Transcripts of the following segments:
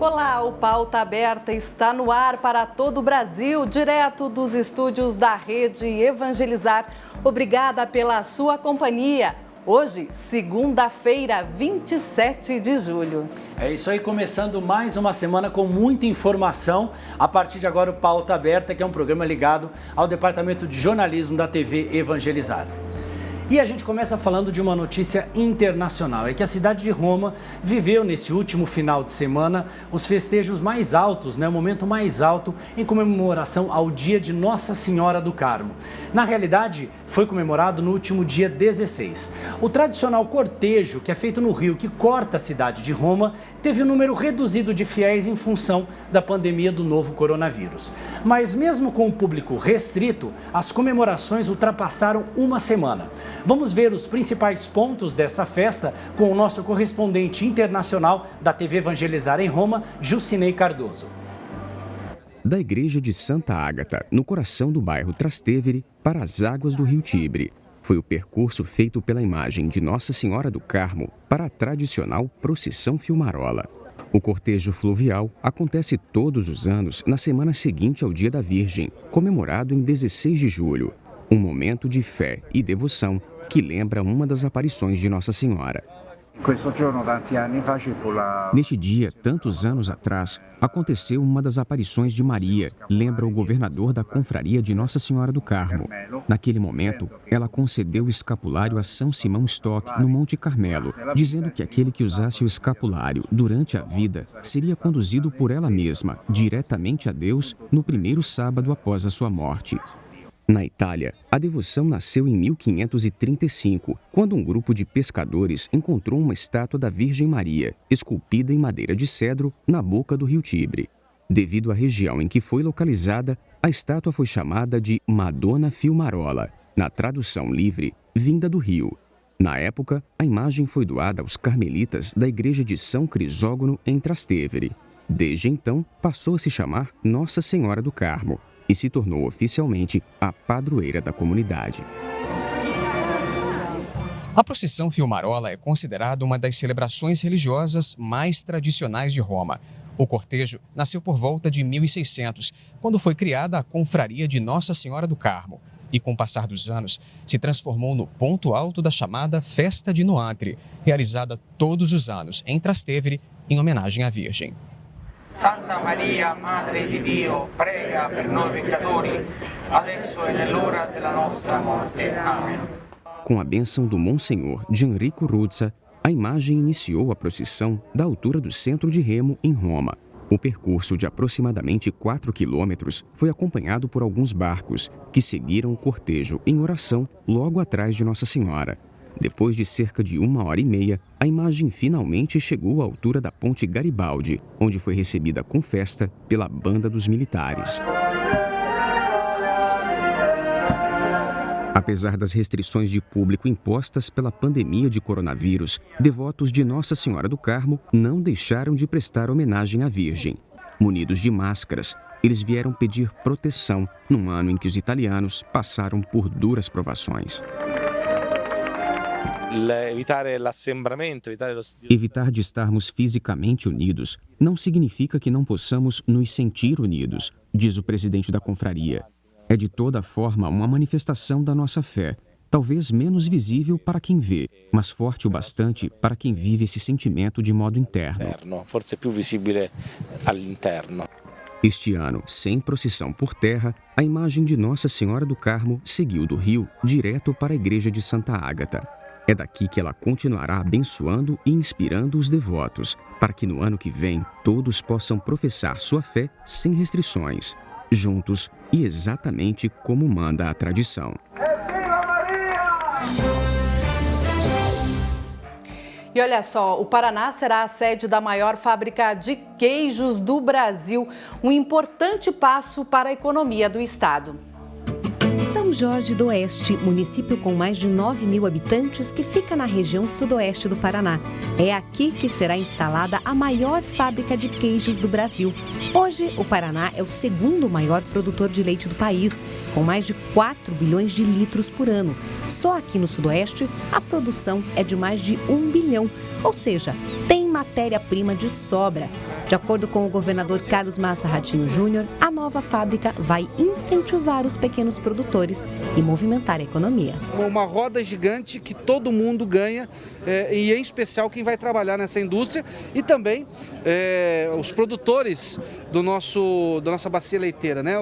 Olá, o Pauta Aberta está no ar para todo o Brasil, direto dos estúdios da Rede Evangelizar. Obrigada pela sua companhia. Hoje, segunda-feira, 27 de julho. É isso aí, começando mais uma semana com muita informação. A partir de agora, o Pauta Aberta, que é um programa ligado ao Departamento de Jornalismo da TV Evangelizar. E a gente começa falando de uma notícia internacional, é que a cidade de Roma viveu nesse último final de semana os festejos mais altos, o momento mais alto em comemoração ao dia de Nossa Senhora do Carmo. Na realidade, foi comemorado no último dia 16. O tradicional cortejo, que é feito no rio que corta a cidade de Roma, teve um número reduzido de fiéis em função da pandemia do novo coronavírus. Mas mesmo com o público restrito, as comemorações ultrapassaram uma semana. Vamos ver os principais pontos dessa festa com o nosso correspondente internacional da TV Evangelizar em Roma, Jucinei Cardoso. Da igreja de Santa Ágata, no coração do bairro Trastevere, para as águas do rio Tibre. Foi o percurso feito pela imagem de Nossa Senhora do Carmo para a tradicional procissão Fiumarola. O cortejo fluvial acontece todos os anos na semana seguinte ao Dia da Virgem, comemorado em 16 de julho. Um momento de fé e devoção que lembra uma das aparições de Nossa Senhora. Neste dia, tantos anos atrás, aconteceu uma das aparições de Maria, lembra o governador da confraria de Nossa Senhora do Carmo. Naquele momento, ela concedeu o escapulário a São Simão Stock, no Monte Carmelo, dizendo que aquele que usasse o escapulário durante a vida seria conduzido por ela mesma, diretamente a Deus, no primeiro sábado após a sua morte. Na Itália, a devoção nasceu em 1535, quando um grupo de pescadores encontrou uma estátua da Virgem Maria, esculpida em madeira de cedro, na boca do rio Tibre. Devido à região em que foi localizada, a estátua foi chamada de Madonna Fiumarola, na tradução livre, vinda do rio. Na época, a imagem foi doada aos carmelitas da igreja de São Crisógono, em Trastevere. Desde então, passou a se chamar Nossa Senhora do Carmo e se tornou oficialmente a padroeira da comunidade. A procissão Fiumarola é considerada uma das celebrações religiosas mais tradicionais de Roma. O cortejo nasceu por volta de 1600, quando foi criada a confraria de Nossa Senhora do Carmo. E com o passar dos anos, se transformou no ponto alto da chamada Festa de Noantre, realizada todos os anos em Trastevere, em homenagem à Virgem. Santa Maria, Madre di Dio, prega per noi peccatori, adesso e nell'ora della nostra morte. Amém. Com a bênção do Monsenhor Gianrico Ruzza, a imagem iniciou a procissão da altura do centro de Remo, em Roma. O percurso de aproximadamente 4 quilômetros foi acompanhado por alguns barcos, que seguiram o cortejo em oração logo atrás de Nossa Senhora. Depois de cerca de 1h30, a imagem finalmente chegou à altura da Ponte Garibaldi, onde foi recebida com festa pela banda dos militares. Apesar das restrições de público impostas pela pandemia de coronavírus, devotos de Nossa Senhora do Carmo não deixaram de prestar homenagem à Virgem. Munidos de máscaras, eles vieram pedir proteção num ano em que os italianos passaram por duras provações. Evitar de estarmos fisicamente unidos não significa que não possamos nos sentir unidos, diz o presidente da confraria. É de toda forma uma manifestação da nossa fé, talvez menos visível para quem vê, mas forte o bastante para quem vive esse sentimento de modo interno. Este ano, sem procissão por terra, a imagem de Nossa Senhora do Carmo seguiu do rio direto para a igreja de Santa Ágata. É daqui que ela continuará abençoando e inspirando os devotos, para que no ano que vem todos possam professar sua fé sem restrições, juntos e exatamente como manda a tradição. E olha só, o Paraná será a sede da maior fábrica de queijos do Brasil, um importante passo para a economia do estado. São Jorge do Oeste, município com mais de 9.000 habitantes que fica na região sudoeste do Paraná. É aqui que será instalada a maior fábrica de queijos do Brasil. Hoje, o Paraná é o segundo maior produtor de leite do país, com mais de 4 bilhões de litros por ano. Só aqui no sudoeste, a produção é de mais de 1 bilhão, ou seja, tem matéria-prima de sobra. De acordo com o governador Carlos Massa Ratinho Júnior, a nova fábrica vai incentivar os pequenos produtores e movimentar a economia. Uma roda gigante que todo mundo ganha, e em especial quem vai trabalhar nessa indústria e também os produtores da nossa bacia leiteira, né?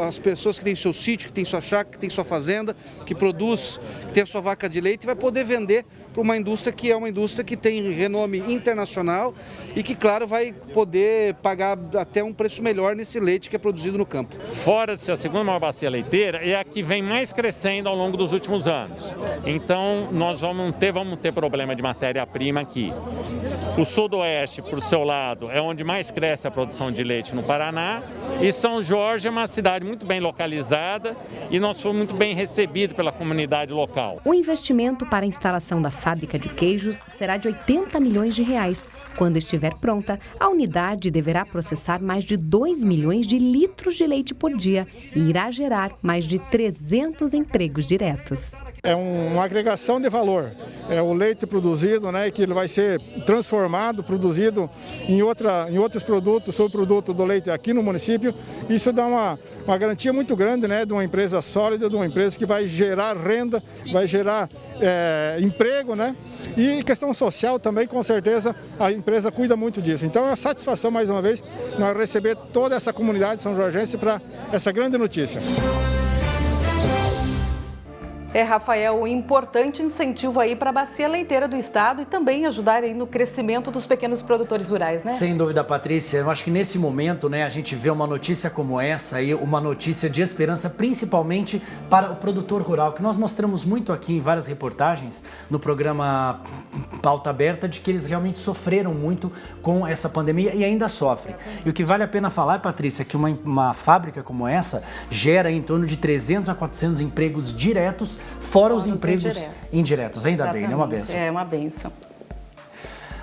As pessoas que têm seu sítio, que têm sua chácara, que têm sua fazenda, que produz, que tem a sua vaca de leite, vai poder vender para uma indústria que é uma indústria que tem renome internacional e que, claro, vai poder pagar até um preço melhor nesse leite que é produzido no campo. Fora de ser a segunda maior bacia leiteira, é a que vem mais crescendo ao longo dos últimos anos. Então, nós vamos ter problema de matéria-prima aqui. O sudoeste, por seu lado, é onde mais cresce a produção de leite no Paraná. E São Jorge é uma cidade muito bem localizada e nós fomos muito bem recebidos pela comunidade local. O investimento para a instalação da fábrica de queijos será de R$80 milhões. Quando estiver pronta, a unidade deverá processar mais de 2 milhões de litros de leite por dia e irá gerar mais de 300 empregos diretos. É uma agregação de valor. É o leite produzido, né, que ele vai ser transformado, produzido em outros produtos, subproduto do leite aqui no município. Isso dá uma garantia muito grande, né, de uma empresa sólida, de uma empresa que vai gerar renda, vai gerar emprego, né? E questão social também, com certeza, a empresa cuida muito disso. Então é uma satisfação, mais uma vez, nós receber toda essa comunidade são-jorgense para essa grande notícia. Rafael, um importante incentivo aí para a bacia leiteira do estado e também ajudar aí no crescimento dos pequenos produtores rurais, né? Sem dúvida, Patrícia. Eu acho que nesse momento, né, a gente vê uma notícia como essa aí, uma notícia de esperança, principalmente para o produtor rural, que nós mostramos muito aqui em várias reportagens no programa Pauta Aberta, de que eles realmente sofreram muito com essa pandemia e ainda sofrem. E o que vale a pena falar, Patrícia, é que uma fábrica como essa gera em torno de 300 a 400 empregos diretos, fora os empregos indiretos. Ainda Exatamente. bem, né? Uma benção. É uma benção.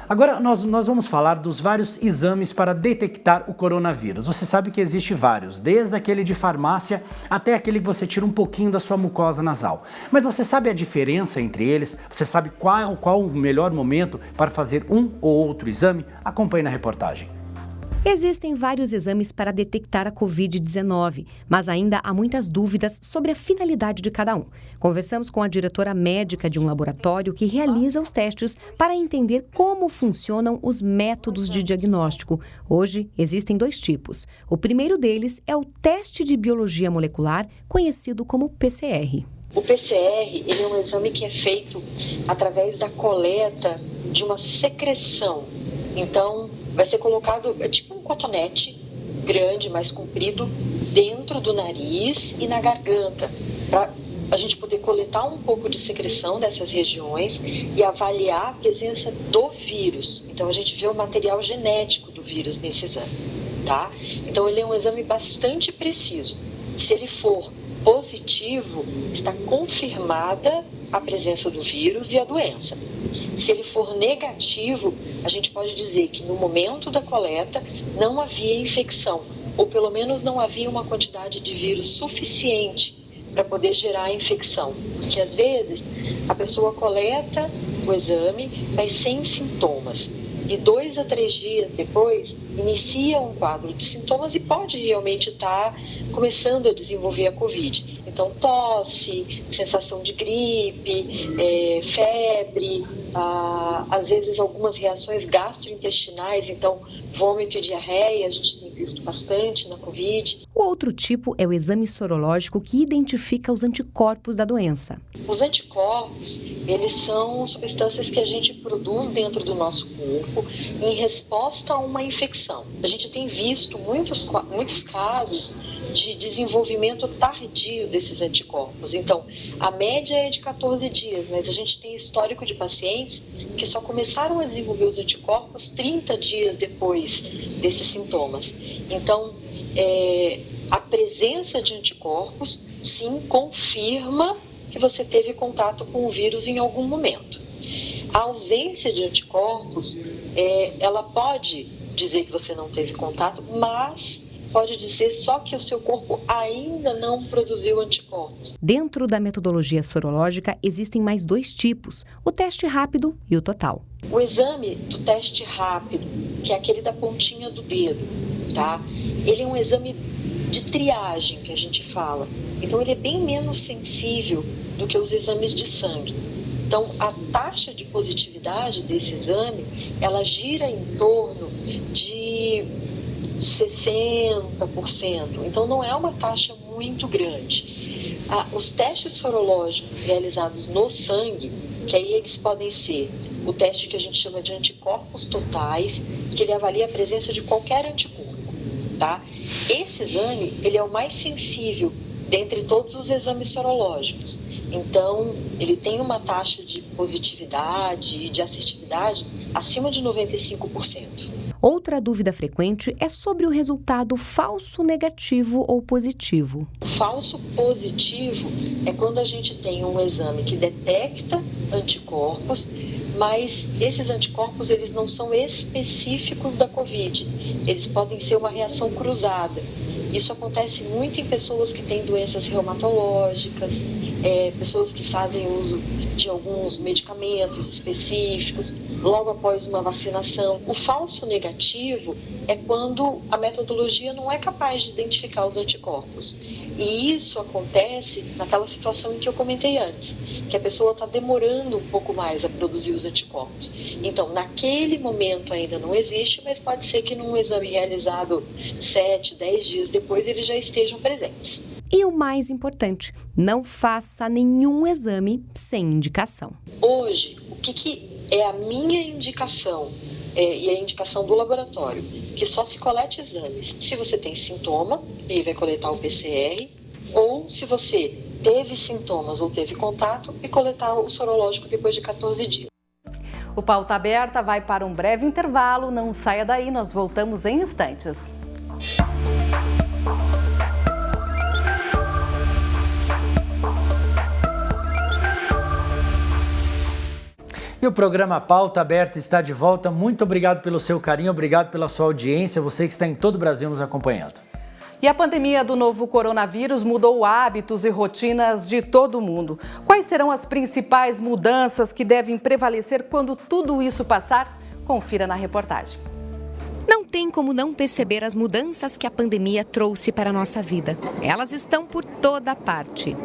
Agora, nós vamos falar dos vários exames para detectar o coronavírus. Você sabe que existe vários, desde aquele de farmácia até aquele que você tira um pouquinho da sua mucosa nasal. Mas você sabe a diferença entre eles? Você sabe qual o melhor momento para fazer um ou outro exame? Acompanhe na reportagem. Existem vários exames para detectar a Covid-19, mas ainda há muitas dúvidas sobre a finalidade de cada um. Conversamos com a diretora médica de um laboratório que realiza os testes para entender como funcionam os métodos de diagnóstico. Hoje, existem 2 tipos. O primeiro deles é o teste de biologia molecular, conhecido como PCR. O PCR ele é um exame que é feito através da coleta de uma secreção. Então, vai ser colocado, tipo um cotonete grande, mais comprido, dentro do nariz e na garganta, para a gente poder coletar um pouco de secreção dessas regiões e avaliar a presença do vírus. Então, a gente vê o material genético do vírus nesse exame, tá? Então, ele é um exame bastante preciso. Se ele for positivo, está confirmada a presença do vírus e a doença. Se ele for negativo, a gente pode dizer que no momento da coleta não havia infecção, ou pelo menos não havia uma quantidade de vírus suficiente para poder gerar a infecção. Porque às vezes a pessoa coleta o exame, mas sem sintomas. E 2 a 3 dias depois, inicia um quadro de sintomas e pode realmente estar começando a desenvolver a Covid. Então, tosse, sensação de gripe, febre, às vezes algumas reações gastrointestinais, então vômito e diarreia, a gente tem visto bastante na Covid. O outro tipo é o exame sorológico que identifica os anticorpos da doença. Os anticorpos, eles são substâncias que a gente produz dentro do nosso corpo em resposta a uma infecção. A gente tem visto muitos casos de desenvolvimento tardio desses anticorpos. Então, a média é de 14 dias, mas a gente tem histórico de pacientes que só começaram a desenvolver os anticorpos 30 dias depois desses sintomas. Então, a presença de anticorpos, sim, confirma que você teve contato com o vírus em algum momento. A ausência de anticorpos, ela pode dizer que você não teve contato, mas pode dizer só que o seu corpo ainda não produziu anticorpos. Dentro da metodologia sorológica, existem mais 2 tipos, o teste rápido e o total. O exame do teste rápido, que é aquele da pontinha do dedo, tá? Ele é um exame de triagem, que a gente fala. Então, ele é bem menos sensível do que os exames de sangue. Então, a taxa de positividade desse exame, ela gira em torno de 60%. Então, não é uma taxa muito grande. Os testes sorológicos realizados no sangue, que aí eles podem ser o teste que a gente chama de anticorpos totais, que ele avalia a presença de qualquer anticorpo, tá? Esse exame, ele é o mais sensível dentre todos os exames sorológicos. Então, ele tem uma taxa de positividade e de assertividade acima de 95%. Outra dúvida frequente é sobre o resultado falso negativo ou positivo. Falso positivo é quando a gente tem um exame que detecta anticorpos, mas esses anticorpos eles não são específicos da Covid. Eles podem ser uma reação cruzada. Isso acontece muito em pessoas que têm doenças reumatológicas, pessoas que fazem uso de alguns medicamentos específicos, logo após uma vacinação. O falso negativo é quando a metodologia não é capaz de identificar os anticorpos. E isso acontece naquela situação em que eu comentei antes, que a pessoa está demorando um pouco mais a produzir os anticorpos. Então, naquele momento ainda não existe, mas pode ser que num exame realizado 7, 10 dias depois eles já estejam presentes. E o mais importante, não faça nenhum exame sem indicação. Hoje, o que é a minha indicação e a indicação do laboratório? Que só se colete exames se você tem sintoma, e aí vai coletar o PCR, ou se você teve sintomas ou teve contato e coletar o sorológico depois de 14 dias. O Pauta Aberta vai para um breve intervalo, não saia daí, nós voltamos em instantes. E o programa Pauta Aberta está de volta. Muito obrigado pelo seu carinho, obrigado pela sua audiência, você que está em todo o Brasil nos acompanhando. E a pandemia do novo coronavírus mudou hábitos e rotinas de todo mundo. Quais serão as principais mudanças que devem prevalecer quando tudo isso passar? Confira na reportagem. Não tem como não perceber as mudanças que a pandemia trouxe para a nossa vida. Elas estão por toda parte.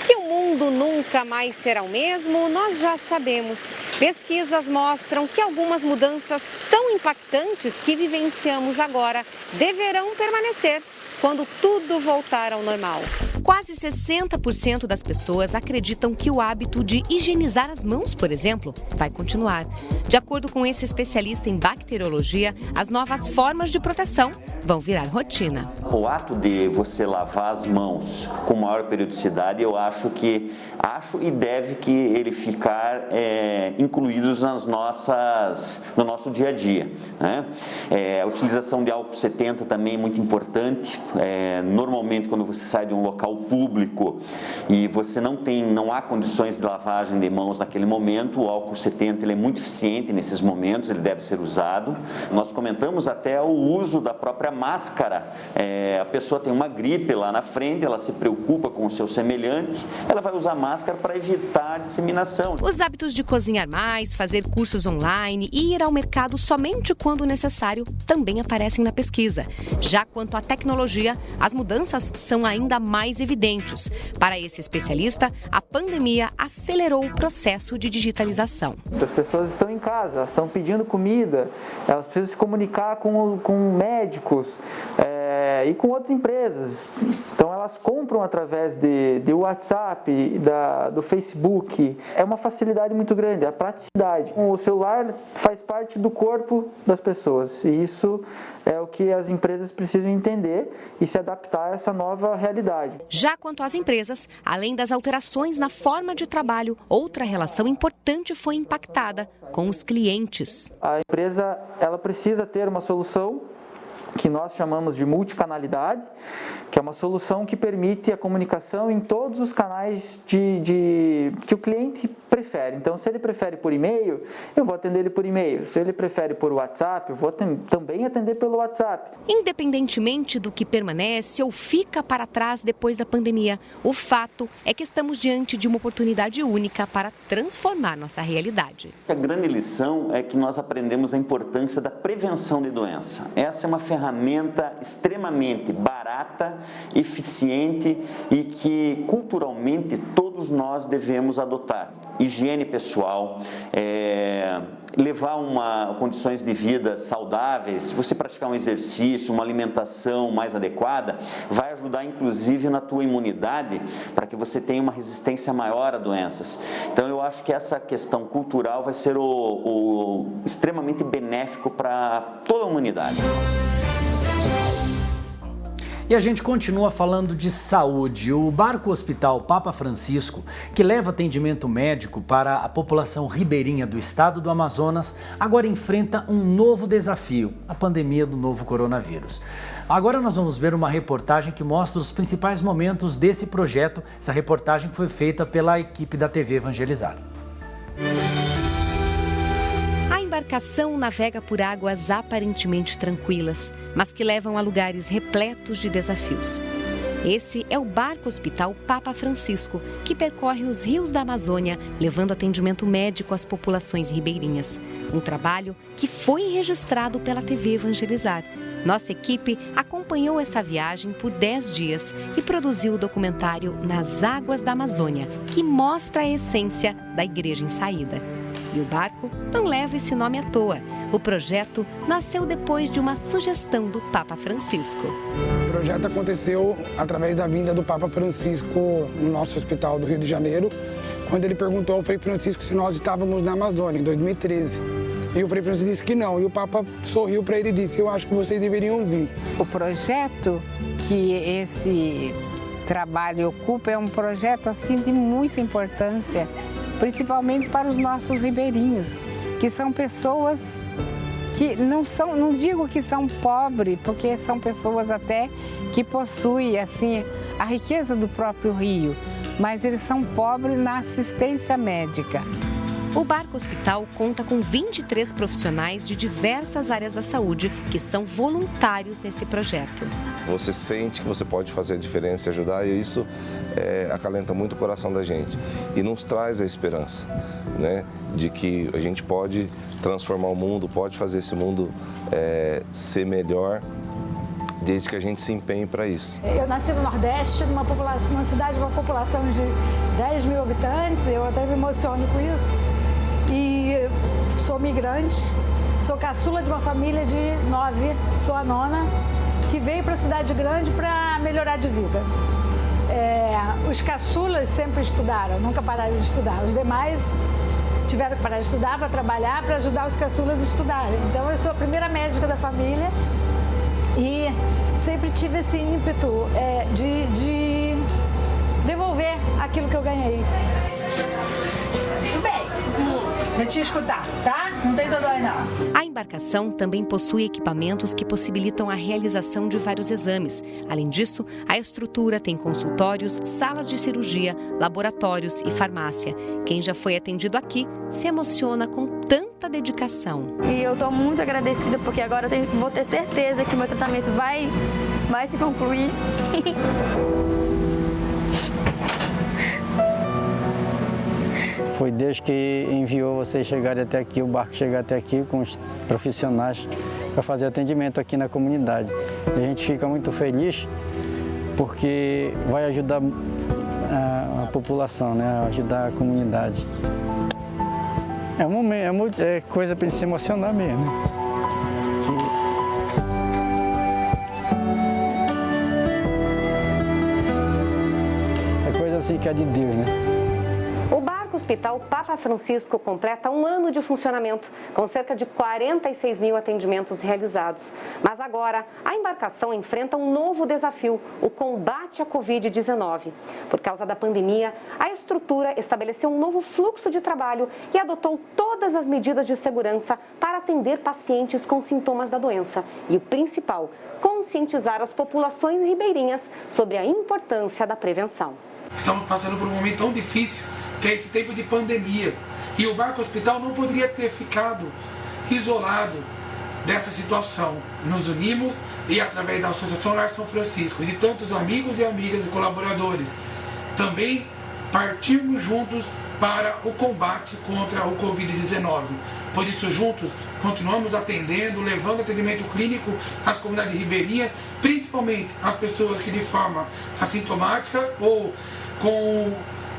Que o mundo nunca mais será o mesmo, nós já sabemos. Pesquisas mostram que algumas mudanças tão impactantes que vivenciamos agora deverão permanecer quando tudo voltar ao normal. Quase 60% das pessoas acreditam que o hábito de higienizar as mãos, por exemplo, vai continuar. De acordo com esse especialista em bacteriologia, as novas formas de proteção vão virar rotina. O ato de você lavar as mãos com maior periodicidade, eu acho e deve que ele ficar incluídos no nosso dia a dia, né? A utilização de álcool 70 também é muito importante. Normalmente, quando você sai de um local público e você não há condições de lavagem de mãos naquele momento, o álcool 70 ele é muito eficiente nesses momentos, ele deve ser usado. Nós comentamos até o uso da própria máscara. A pessoa tem uma gripe lá na frente, ela se preocupa com o seu semelhante, ela vai usar máscara para evitar a disseminação. Os hábitos de cozinhar mais, fazer cursos online e ir ao mercado somente quando necessário também aparecem na pesquisa. Já quanto à tecnologia, as mudanças são ainda mais evidentes. Para esse especialista, a pandemia acelerou o processo de digitalização. As pessoas estão em casa, elas estão pedindo comida, elas precisam se comunicar com médicos e com outras empresas. Então elas compram através de WhatsApp, do Facebook. É uma facilidade muito grande, a praticidade. O celular faz parte do corpo das pessoas e isso é o que as empresas precisam entender e se adaptar a essa nova realidade. Já quanto às empresas, além das alterações na forma de trabalho, outra relação importante foi impactada com os clientes. A empresa ela precisa ter uma solução que nós chamamos de multicanalidade, que é uma solução que permite a comunicação em todos os canais que o cliente prefere. Então, se ele prefere por e-mail, eu vou atender ele por e-mail. Se ele prefere por WhatsApp, eu vou também atender pelo WhatsApp. Independentemente do que permanece ou fica para trás depois da pandemia, o fato é que estamos diante de uma oportunidade única para transformar nossa realidade. A grande lição é que nós aprendemos a importância da prevenção de doença. Essa é uma ferramenta extremamente barata, eficiente e que culturalmente todos nós devemos adotar. Higiene pessoal, levar condições de vida saudáveis, você praticar um exercício, uma alimentação mais adequada, vai ajudar inclusive na tua imunidade para que você tenha uma resistência maior a doenças. Então eu acho que essa questão cultural vai ser extremamente benéfico para toda a humanidade. E a gente continua falando de saúde. O Barco Hospital Papa Francisco, que leva atendimento médico para a população ribeirinha do estado do Amazonas, agora enfrenta um novo desafio, a pandemia do novo coronavírus. Agora nós vamos ver uma reportagem que mostra os principais momentos desse projeto. Essa reportagem foi feita pela equipe da TV Evangelizar. A embarcação navega por águas aparentemente tranquilas, mas que levam a lugares repletos de desafios. Esse é o Barco Hospital Papa Francisco, que percorre os rios da Amazônia, levando atendimento médico às populações ribeirinhas. Um trabalho que foi registrado pela TV Evangelizar. Nossa equipe acompanhou essa viagem por 10 dias e produziu o documentário Nas Águas da Amazônia, que mostra a essência da Igreja em Saída. E o barco não leva esse nome à toa. O projeto nasceu depois de uma sugestão do Papa Francisco. O projeto aconteceu através da vinda do Papa Francisco no nosso hospital do Rio de Janeiro, quando ele perguntou ao Frei Francisco se nós estávamos na Amazônia, em 2013. E o Frei Francisco disse que não, e o Papa sorriu para ele e disse: eu acho que vocês deveriam vir. O projeto que esse trabalho ocupa é um projeto assim de muita importância, principalmente para os nossos ribeirinhos, que são pessoas que não digo que são pobres, porque são pessoas até que possuem assim a riqueza do próprio rio, mas eles são pobres na assistência médica. O Barco Hospital conta com 23 profissionais de diversas áreas da saúde que são voluntários nesse projeto. Você sente que você pode fazer a diferença e ajudar, e isso acalenta muito o coração da gente e nos traz a esperança, né, de que a gente pode transformar o mundo, pode fazer esse mundo ser melhor, desde que a gente se empenhe para isso. Eu nasci no Nordeste, numa cidade com uma população de 10 mil habitantes, eu até me emociono com isso. E sou migrante, sou caçula de uma família de 9, sou a nona, que veio para a cidade grande para melhorar de vida. Os caçulas sempre estudaram, nunca pararam de estudar. Os demais tiveram que parar de estudar para trabalhar, para ajudar os caçulas a estudarem. Então eu sou a primeira médica da família e sempre tive esse ímpeto de devolver aquilo que eu ganhei. Tudo bem. Vou te escutar, tá? Não tem dodói, não. A embarcação também possui equipamentos que possibilitam a realização de vários exames. Além disso, a estrutura tem consultórios, salas de cirurgia, laboratórios e farmácia. Quem já foi atendido aqui se emociona com tanta dedicação. E eu estou muito agradecida porque agora eu vou ter certeza que o meu tratamento vai se concluir. Foi Deus que enviou vocês chegarem até aqui, o barco chegar até aqui com os profissionais para fazer atendimento aqui na comunidade. E a gente fica muito feliz porque vai ajudar a população, né? Ajudar a comunidade. É coisa para se emocionar mesmo, né? É coisa assim que é de Deus, né? O Barco Hospital Papa Francisco completa um ano de funcionamento, com cerca de 46 mil atendimentos realizados. Mas agora, a embarcação enfrenta um novo desafio, o combate à Covid-19. Por causa da pandemia, a estrutura estabeleceu um novo fluxo de trabalho e adotou todas as medidas de segurança para atender pacientes com sintomas da doença. E o principal, conscientizar as populações ribeirinhas sobre a importância da prevenção. Estamos passando por um momento tão difícil que que é esse tempo de pandemia. E o Barco Hospital não poderia ter ficado isolado dessa situação. Nos unimos e através da Associação Lar São Francisco e de tantos amigos e amigas e colaboradores, também partirmos juntos para o combate contra o Covid-19. Por isso, juntos, continuamos atendendo, levando atendimento clínico às comunidades ribeirinhas, principalmente às pessoas que de forma assintomática ou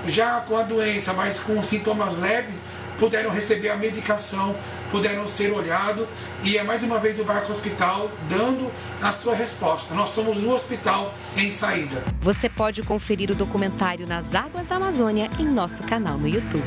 já com a doença, mas com sintomas leves, puderam receber a medicação, puderam ser olhados, e é mais uma vez o Barco Hospital dando a sua resposta. Nós somos um hospital em saída. Você pode conferir o documentário Nas Águas da Amazônia em nosso canal no YouTube.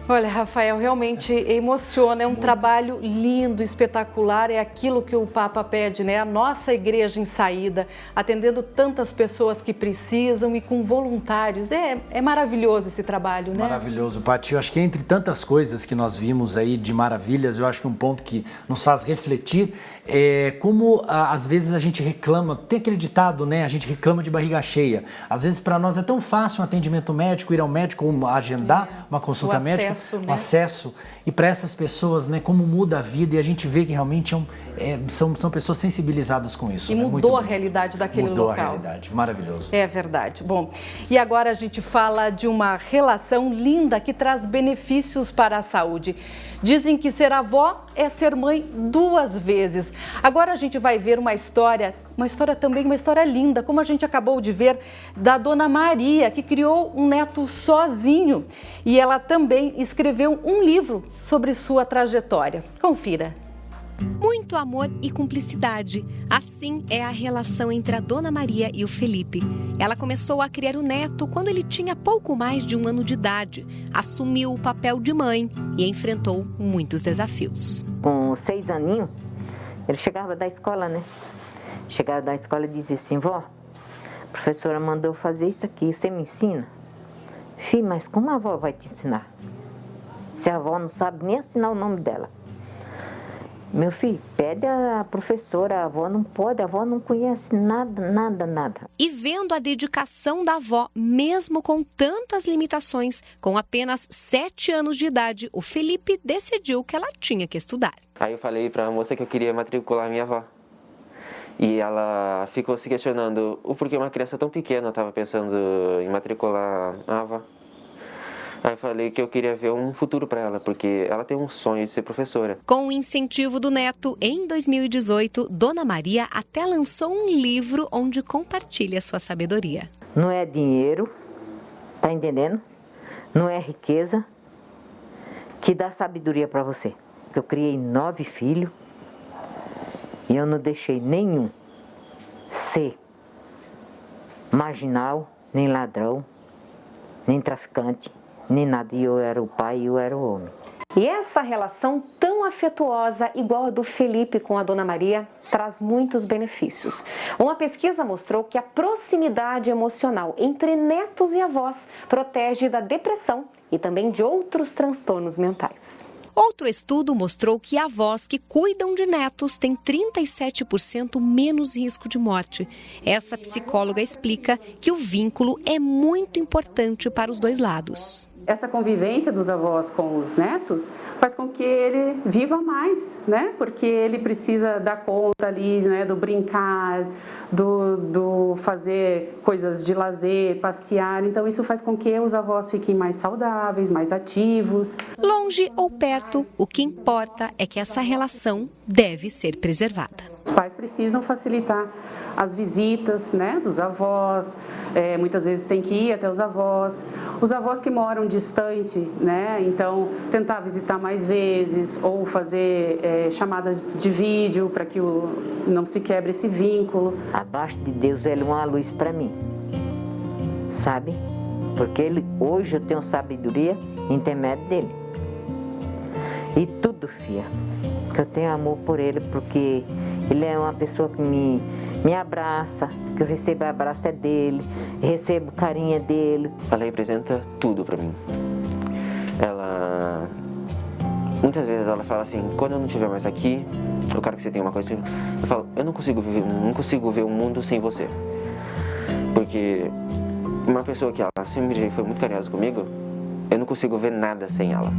Olha, Rafael, realmente emociona, é um trabalho lindo, espetacular, é aquilo que o Papa pede, né? A nossa igreja em saída, atendendo tantas pessoas que precisam e com voluntários. É maravilhoso esse trabalho, né? Maravilhoso, Paty. Eu acho que entre tantas coisas que nós vimos aí de maravilhas, eu acho que um ponto que nos faz refletir é como às vezes a gente reclama, tem aquele ditado, né? A gente reclama de barriga cheia. Às vezes para nós é tão fácil um atendimento médico, ir ao médico, agendar uma consulta médica. O acesso, e para essas pessoas, né, como muda a vida, e a gente vê que realmente são pessoas sensibilizadas com isso. E mudou a realidade daquele local. Mudou a realidade, maravilhoso. É verdade. Bom, e agora a gente fala de uma relação linda que traz benefícios para a saúde. Dizem que ser avó é ser mãe 2 vezes. Agora a gente vai ver uma história linda, como a gente acabou de ver, da Dona Maria, que criou um neto sozinho. E ela também escreveu um livro sobre sua trajetória. Confira. Muito amor e cumplicidade. Assim é a relação entre a Dona Maria e o Felipe. Ela começou a criar o neto quando ele tinha pouco mais de 1 ano de idade. Assumiu o papel de mãe e enfrentou muitos desafios. Com 6 aninhos, ele chegava da escola, né? Chegava da escola e dizia assim: vó, a professora mandou fazer isso aqui, você me ensina? Filho, mas como a avó vai te ensinar? Se a avó não sabe nem assinar o nome dela. Meu filho, pede a professora, a avó não pode, a avó não conhece nada. E vendo a dedicação da avó, mesmo com tantas limitações, com apenas 7 anos de idade, o Felipe decidiu que ela tinha que estudar. Aí eu falei para a moça que eu queria matricular a minha avó. E ela ficou se questionando o porquê uma criança tão pequena estava pensando em matricular a avó. Aí eu falei que eu queria ver um futuro para ela, porque ela tem um sonho de ser professora. Com o incentivo do neto, em 2018, Dona Maria até lançou um livro onde compartilha sua sabedoria. Não é dinheiro, tá entendendo? Não é riqueza que dá sabedoria para você. Eu criei 9 filhos e eu não deixei nenhum ser marginal, nem ladrão, nem traficante. Nem nada, eu era o pai e eu era o homem. E essa relação tão afetuosa, igual a do Felipe com a Dona Maria, traz muitos benefícios. Uma pesquisa mostrou que a proximidade emocional entre netos e avós protege da depressão e também de outros transtornos mentais. Outro estudo mostrou que avós que cuidam de netos têm 37% menos risco de morte. Essa psicóloga explica que o vínculo é muito importante para os 2 lados. Essa convivência dos avós com os netos faz com que ele viva mais, né? Porque ele precisa dar conta ali, né? Do brincar, do fazer coisas de lazer, passear. Então isso faz com que os avós fiquem mais saudáveis, mais ativos. Longe ou perto, o que importa é que essa relação deve ser preservada. Os pais precisam facilitar as visitas, né, dos avós, muitas vezes tem que ir até os avós que moram distante, né, então tentar visitar mais vezes ou fazer chamadas de vídeo para que não se quebre esse vínculo. Abaixo de Deus ele é uma luz para mim, sabe? Porque hoje eu tenho sabedoria em intermédio dele. E tudo, filha, que eu tenho amor por ele, porque ele é uma pessoa que me abraça, que eu recebo abraço dele, recebo carinho dele. Ela representa tudo para mim. Muitas vezes ela fala assim: quando eu não estiver mais aqui, eu quero que você tenha uma coisa. Eu falo: eu não consigo ver um mundo sem você. Porque uma pessoa que ela sempre foi muito carinhosa comigo, eu não consigo ver nada sem ela.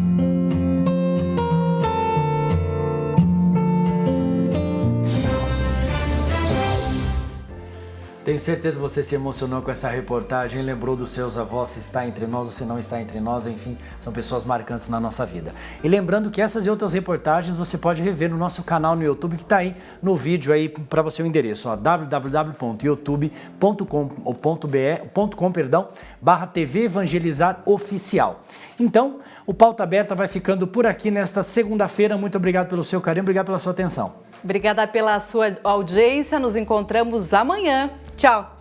Tenho certeza que você se emocionou com essa reportagem, lembrou dos seus avós, se está entre nós ou se não está entre nós, enfim, são pessoas marcantes na nossa vida. E lembrando que essas e outras reportagens você pode rever no nosso canal no YouTube, que está aí no vídeo aí para você o endereço, www.youtube.com/TV Evangelizar Oficial. Então, o Pauta Aberta vai ficando por aqui nesta segunda-feira. Muito obrigado pelo seu carinho, obrigado pela sua atenção. Obrigada pela sua audiência, nos encontramos amanhã. Tchau!